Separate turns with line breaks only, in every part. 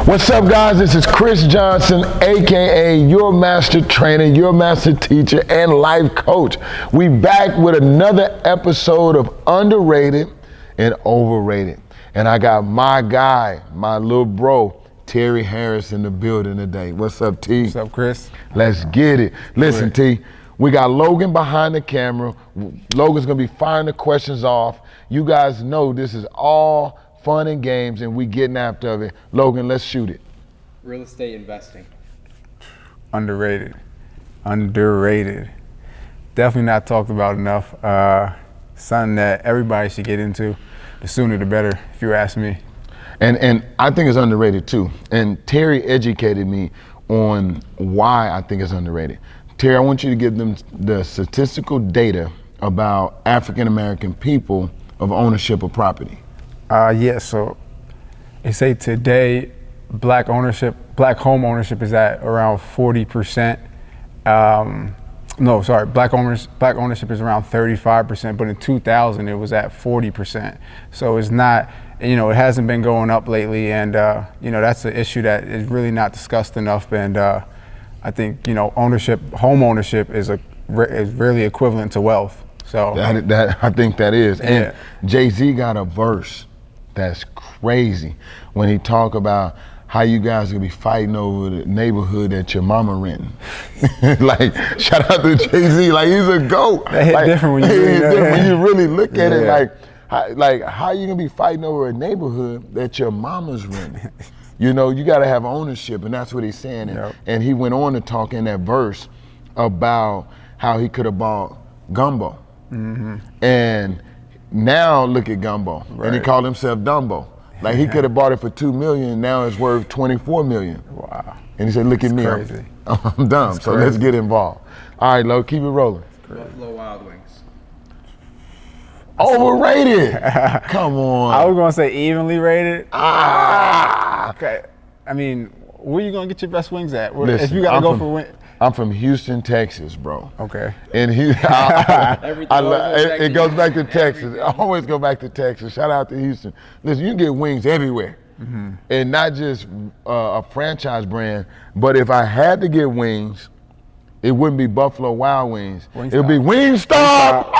What's up, guys? This is Chris Johnson, aka your master trainer, your master teacher, and life coach. We back with another episode of Underrated and Overrated. And I got my guy, my little bro, Terry Harris in the building today. What's up, T?
What's up, Chris?
Let's get it. Listen, T, we got Logan behind the camera. Logan's gonna be firing the questions off. You guys know this is all fun and games, and we getting after it. Logan, let's shoot it.
Real estate investing.
Underrated. Definitely not talked about enough. Something that everybody should get into. The sooner the better, if you ask me.
And I think it's underrated too. And Terry educated me on why I think it's underrated. Terry, I want you to give them the statistical data about African American people of ownership of property.
So they say today black home ownership is at around 40%. Black ownership is around 35%, but in 2000 it was at 40%. So it's not, it hasn't been going up lately, and that's an issue that is really not discussed enough. And I think home ownership is really equivalent to wealth. So
that I think that is. And
yeah.
Jay-Z got a verse that's crazy when he talk about how you guys gonna be fighting over the neighborhood that your mama renting. Like, shout out to Jay-Z, like he's a GOAT.
That hit different when
you really look at it, like how you gonna be fighting over a neighborhood that your mama's renting? You gotta have ownership, and that's what he's saying.
Yep.
And he went on to talk in that verse about how he could have bought Gumbo. Mm-hmm. And now look at Gumbo, right. And he called himself Dumbo. Like he could have bought it for $2 million, and now it's worth $24 million.
Wow.
And he said, look at me,
crazy.
I'm dumb,
That's
so
crazy.
Let's get involved. All right, Lo, keep it rolling.
Buffalo Wild Wings.
Overrated. Come on.
I was gonna say evenly rated. Okay. I mean, where you gonna get your best wings at?
Listen,
if you gotta go for wing.
I'm from Houston, Texas, bro.
Okay.
And it goes back to Texas. I always go back to Texas. Shout out to Houston. Listen, you can get wings everywhere. Mm-hmm. And not just a franchise brand, but if I had to get wings, it wouldn't be Buffalo Wild Wings. It would be Wingstop.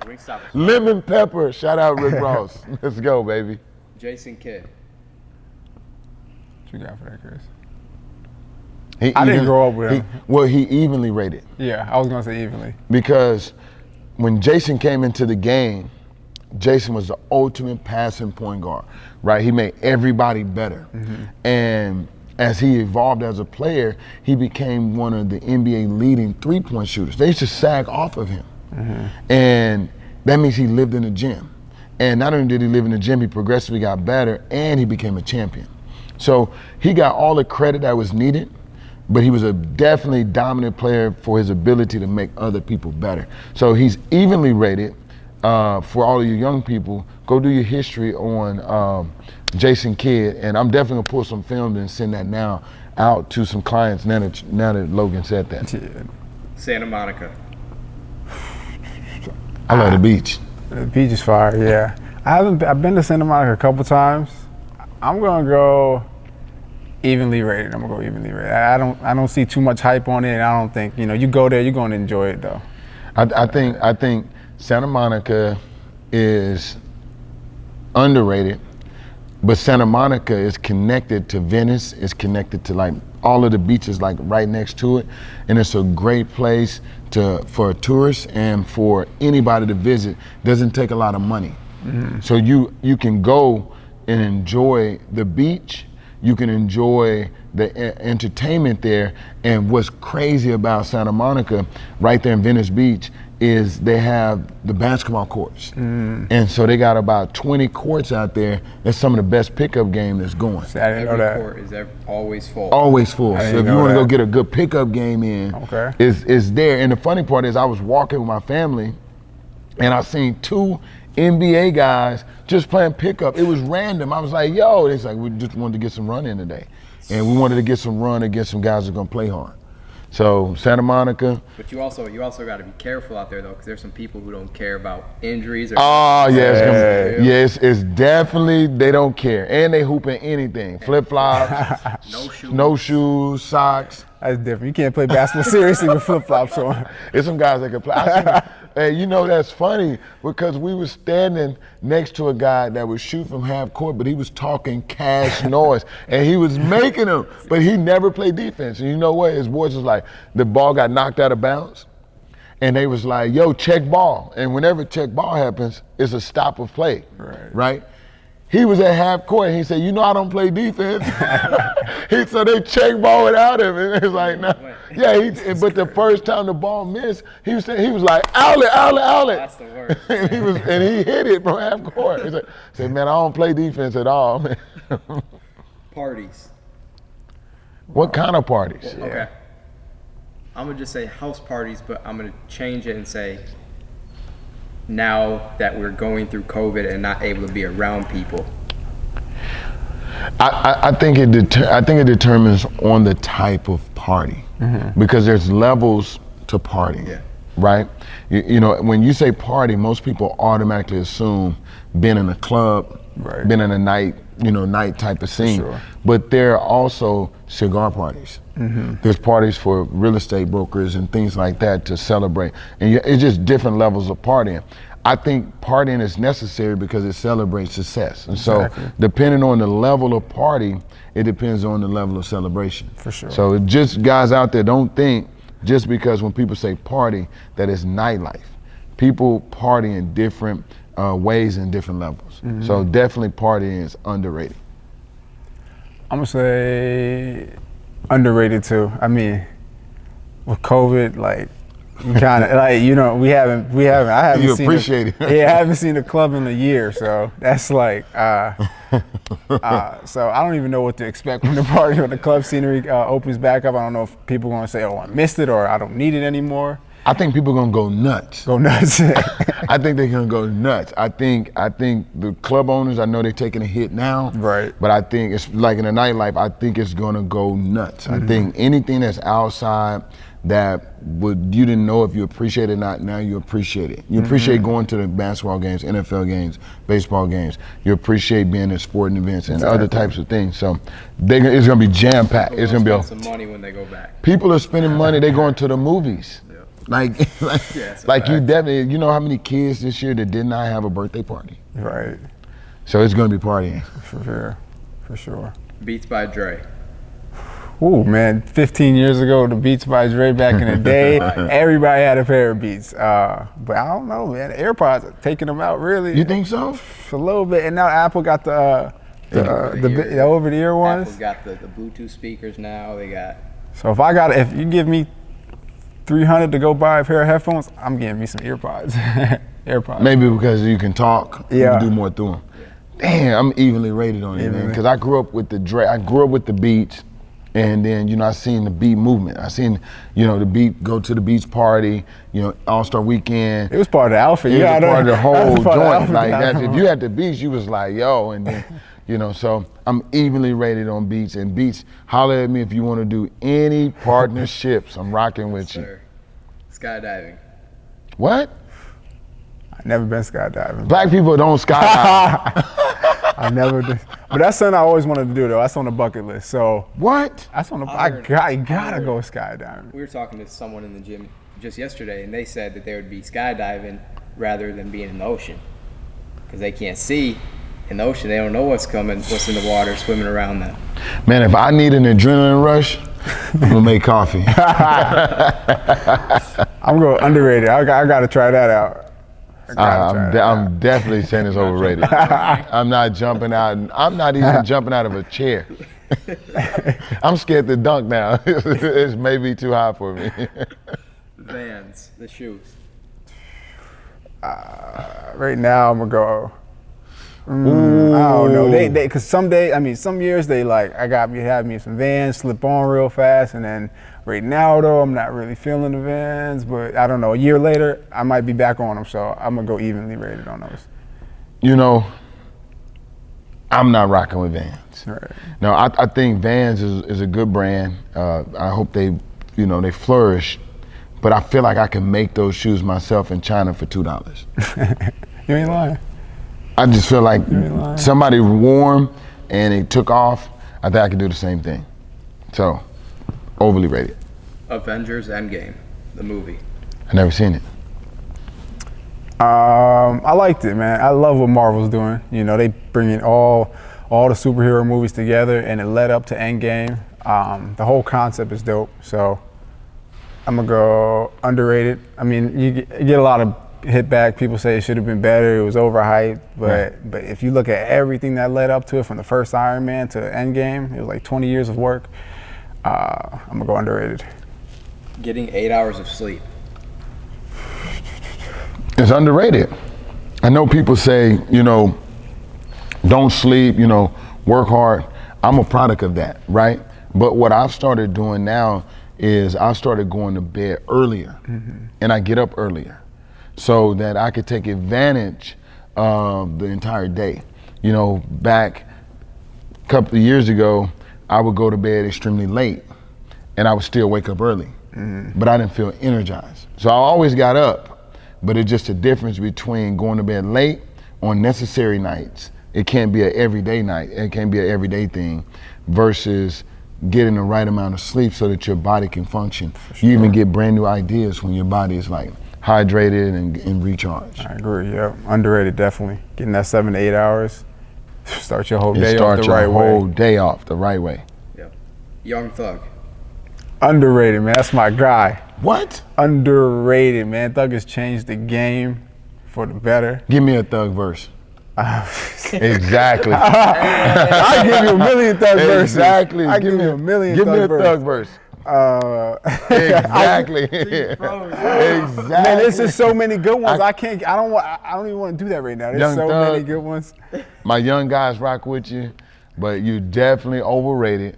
Wingstop.
Lemon pepper. Shout out Rick Ross. Let's go, baby.
Jason Kidd.
What you got for that, Chris?
I
didn't grow up with him.
He evenly rated.
Yeah, I was gonna say evenly.
Because when Jason came into the game, Jason was the ultimate passing point guard, right? He made everybody better. Mm-hmm. And as he evolved as a player, he became one of the NBA leading three-point shooters. They used to sag off of him. Mm-hmm. And that means he lived in the gym. And not only did he live in the gym, he progressively got better, and he became a champion. So he got all the credit that was needed, but he was a definitely dominant player for his ability to make other people better. So he's evenly rated. For all of you young people, go do your history on Jason Kidd, and I'm definitely gonna pull some film and send that now out to some clients now that Logan said that.
Santa Monica.
I love the beach.
The beach is fire, yeah. I've been to Santa Monica a couple times. I'm gonna go evenly rated. I don't see too much hype on it, and I don't think you go there, you're gonna enjoy it though.
I think Santa Monica is underrated, but Santa Monica is connected to Venice. It's connected to like all of the beaches like right next to it, and it's a great place for tourists and for anybody to visit. Doesn't take a lot of money, so you can go and enjoy the beach. You can enjoy the entertainment there. And what's crazy about Santa Monica, right there in Venice Beach, is they have the basketball courts. And so they got about 20 courts out there. That's some of the best pickup game that's going.
See, I didn't know that.
Every court is always full.
Always full. So if you want to go get a good pickup game in,
okay,
it's there. And the funny part is I was walking with my family and I seen two NBA guys just playing pickup. It was random. I was like, yo, it's like we just wanted to get some run in today. And we wanted to get some run against some guys that are gonna play hard. So Santa Monica.
But you also got to be careful out there though, because there's some people who don't care about injuries. Or
Oh yeah,
Yeah.
it's definitely they don't care, and they hooping anything, flip flops,
no shoes.
shoes, socks.
That's different. You can't play basketball seriously with flip flops on.
There's some guys that can play. Hey, you know that's funny because we were standing next to a guy that would shoot from half court, but he was talking cash noise, and he was making them, but he never played defense. And you know what? His boys was like, the ball got knocked out of bounds, and they was like, yo, check ball. And whenever check ball happens, it's a stop of play, right? He was at half court, and he said, you know I don't play defense. So they check ball without him, and it's like, no. Yeah, but the first time the ball missed, he was like, outlet.
That's the worst.
and he hit it from half court. He said, man, I don't play defense at all, man.
Parties.
What kind of parties?
Yeah.
Okay. I'm gonna just say house parties, but I'm gonna change it and say, now that we're going through COVID and not able to be around people.
I think it determines on the type of party, because there's levels to partying, right? You know, when you say party, most people automatically assume being in a club, being in a night type of scene.
Sure.
But there are also cigar parties. There's parties for real estate brokers and things like that to celebrate, and it's just different levels of partying. I think partying is necessary because it celebrates success. And so depending on the level of party, it depends on the level of celebration.
For sure.
So just guys out there, don't think just because when people say party that it's nightlife. People party in different ways and different levels. So definitely partying is underrated.
I'm gonna say underrated too. I mean, with COVID, like, we kind of like, you know, I haven't
You
seen
appreciate it.
Yeah, I haven't seen a club in a year, so that's like, so I don't even know what to expect when the club scenery opens back up. I don't know if people are gonna say, oh, I missed it, or I don't need it anymore.
I think people are gonna go nuts.
Go nuts.
I think they're gonna go nuts. I think the club owners, I know they're taking a hit now.
Right.
But I think it's like in the nightlife, I think it's gonna go nuts. I think anything that's outside that you didn't know if you appreciate it or not, now you appreciate it. You appreciate going to the basketball games, NFL games, baseball games. You appreciate being at sporting events and other types of things. So it's gonna be jam-packed. It's gonna be
some money when they go back.
people are spending money, they're going to the movies. Like you definitely, you know how many kids this year that did not have a birthday party?
Right.
So it's gonna be partying.
For sure.
Beats by Dre.
Ooh, man, 15 years ago, the Beats by Dre back in the day, everybody had a pair of Beats. But I don't know, man, the AirPods are taking them out, really.
You think so?
A little bit, and now Apple got the over-the-ear ones.
Apple's got the Bluetooth speakers now, they got.
So if you give me $300 to go buy a pair of headphones, I'm getting me some AirPods. AirPods.
Maybe because you can talk, you
Yeah.
can do more through them. Damn, I'm evenly rated on it, man. Because I grew up with the Dre, I grew up with the Beats, and then, you know, I seen the Beat movement. I seen, you know, the Beat go to the Beats party, you know, All-Star Weekend.
It was part of the outfit.
It was part of the whole joint. Like
that.
if you had the Beats, you was like, yo, and then, you know, so I'm evenly rated on Beats. And Beats, holler at me if you want to do any partnerships. I'm rocking with you.
Sir. Skydiving.
What?
I've never been skydiving.
Black people don't skydive.
I never did. But that's something I always wanted to do, though. That's on the bucket list. So
What?
that's on the.
I
gotta go skydiving.
We were talking to someone in the gym just yesterday, and they said that they would be skydiving rather than being in the ocean, because they can't see in the ocean. They don't know what's coming, what's in the water, swimming around them.
Man, if I need an adrenaline rush, I'm gonna make coffee.
I'm going underrated. I gotta try that out.
I'm definitely saying it's overrated. I'm not jumping out. I'm not even jumping out of a chair. I'm scared to dunk now. It's maybe too high for me.
Vans, the shoes.
Right now, I'm gonna go. I don't know. They because some years they like have me some Vans, slip on real fast, and then right now though I'm not really feeling the Vans. But I don't know. A year later, I might be back on them, so I'm gonna go evenly rated on those.
You know, I'm not rocking with Vans.
Right.
No, I think Vans is a good brand. I hope they, they flourish. But I feel like I can make those shoes myself in China for $2.
You ain't lying.
I just feel like somebody wore 'em and it took off. I think I could do the same thing. So, overly rated.
Avengers Endgame, the movie.
I never seen it.
I liked it, man. I love what Marvel's doing. They bring in all the superhero movies together, and it led up to Endgame. The whole concept is dope. So I'm gonna go underrated. I mean, you get a lot of hit back. People say it should have been better. It was overhyped. But if you look at everything that led up to it, from the first Iron Man to Endgame, it was like 20 years of work. I'm gonna go underrated.
Getting 8 hours of sleep.
It's underrated. I know people say, don't sleep, work hard. I'm a product of that, right? But what I've started doing now is I've started going to bed earlier, and I get up earlier so that I could take advantage of the entire day. Back a couple of years ago, I would go to bed extremely late, and I would still wake up early, but I didn't feel energized. So I always got up. But it's just a difference between going to bed late on necessary nights. It can't be an everyday night. It can't be an everyday thing versus getting the right amount of sleep so that your body can function. Sure. You even get brand new ideas when your body is like hydrated and recharged.
I agree, yeah. Underrated, definitely. Getting that 7 to 8 hours, start your whole day off the right way.
Start your whole day off the right way.
Yeah. Young Thug.
Underrated, man. That's my guy.
What?
Underrated, man. Thug has changed the game for the better.
Give me a Thug verse. Exactly.
I give you a million Thug verses.
Exactly.
I give you a million
Give me a
Thug
Thug verse. Exactly. Exactly.
Man, there's just so many good ones. I don't even want to do that right now. There's many good ones.
My young guys rock with you, but you're definitely overrated.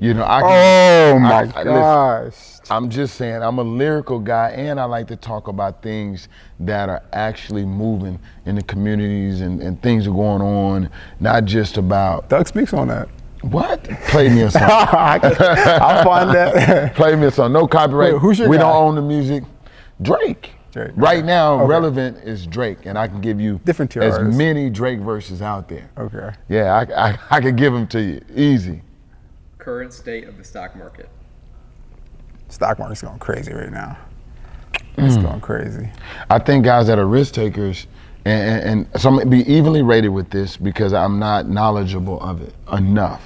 Oh my gosh.
Listen, I'm just saying, I'm a lyrical guy, and I like to talk about things that are actually moving in the communities and things are going on, not just about.
Thug speaks on that.
What? Play me a song.
I'll find that.
Play me a song. No copyright.
Wait, who's your
we
guy?
Don't own the music. Drake. Right now,
okay.
relevant is Drake, and I can give you
different
as
artists.
many Drake verses out there.
Okay.
Yeah, I could give them to you. Easy.
Current state of the stock market.
Stock market's going crazy right now. It's going crazy.
I think guys that are risk takers, and so I'm gonna be evenly rated with this because I'm not knowledgeable of it enough.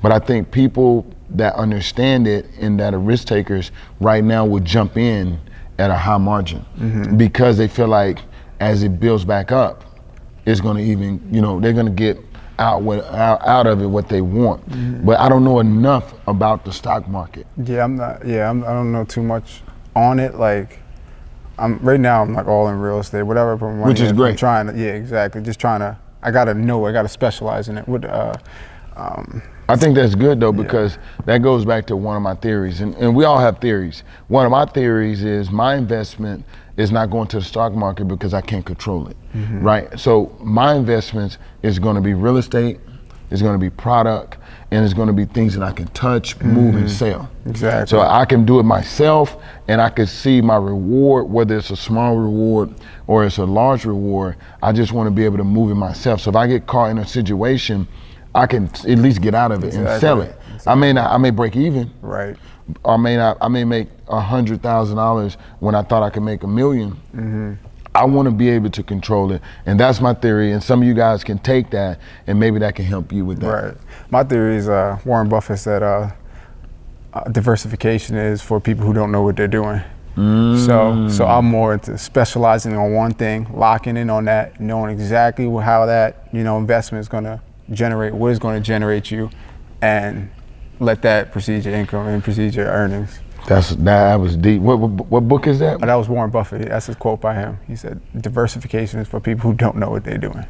But I think people that understand it and that are risk takers right now will jump in at a high margin because they feel like as it builds back up, it's gonna even, they're gonna get out of it what they want. But I don't know enough about the stock market.
Yeah, I don't know too much on it. Like, right now I'm like all in real estate, whatever I put my money
Which is
in,
great.
I'm trying to, exactly. Just trying to, I gotta specialize in it.
I think that's good though, because that goes back to one of my theories, and we all have theories. One of my theories is my investment is not going to the stock market because I can't control it, right? So my investments is going to be real estate, it's going to be product, and it's going to be things that I can touch, move, and sell.
Exactly.
So I can do it myself, and I can see my reward, whether it's a small reward or it's a large reward. I just want to be able to move it myself. So if I get caught in a situation, I can at least get out of it and sell it.
Exactly.
I may break even.
Right.
I may make $100,000 when I thought I could make $1 million. I want to be able to control it, and that's my theory. And some of you guys can take that, and maybe that can help you with that.
Right. My theory is Warren Buffett said diversification is for people who don't know what they're doing. So I'm more into specializing on one thing, locking in on that, knowing exactly how that investment is going to generate, what is going to generate you, and let that precede your income and precede your earnings.
That was deep. What book is that?
That was Warren Buffett. That's his quote by him. He said, diversification is for people who don't know what they're doing.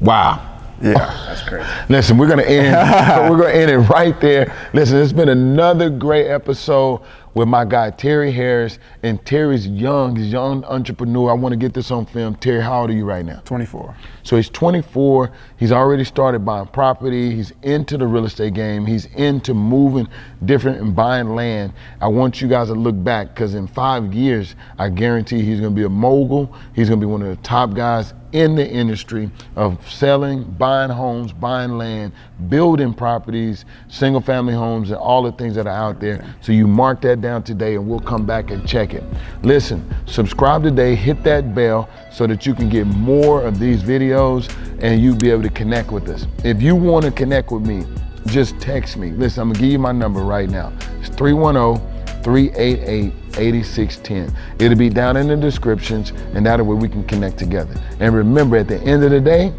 Wow.
Yeah.
That's crazy.
Listen, we're gonna end it right there. Listen, it's been another great episode with my guy Terry Harris, and Terry's young. He's a young entrepreneur. I want to get this on film. Terry, how old are you right now?
24.
So he's 24. He's already started buying property. He's into the real estate game. He's into moving different and buying land. I want you guys to look back, because in 5 years, I guarantee he's going to be a mogul. He's going to be one of the top guys in the industry of selling, buying homes, buying land, building properties, single family homes, and all the things that are out there. So you mark that down today, and we'll come back and check it. Listen, subscribe today, hit that bell so that you can get more of these videos and you'll be able to connect with us. If you want to connect with me, just text me. Listen, I'm gonna give you my number right now. It's 310-388-8610. It'll be down in the descriptions, and that way we can connect together. And remember, at the end of the day,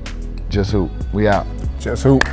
just hoop. We out.
Just hoop.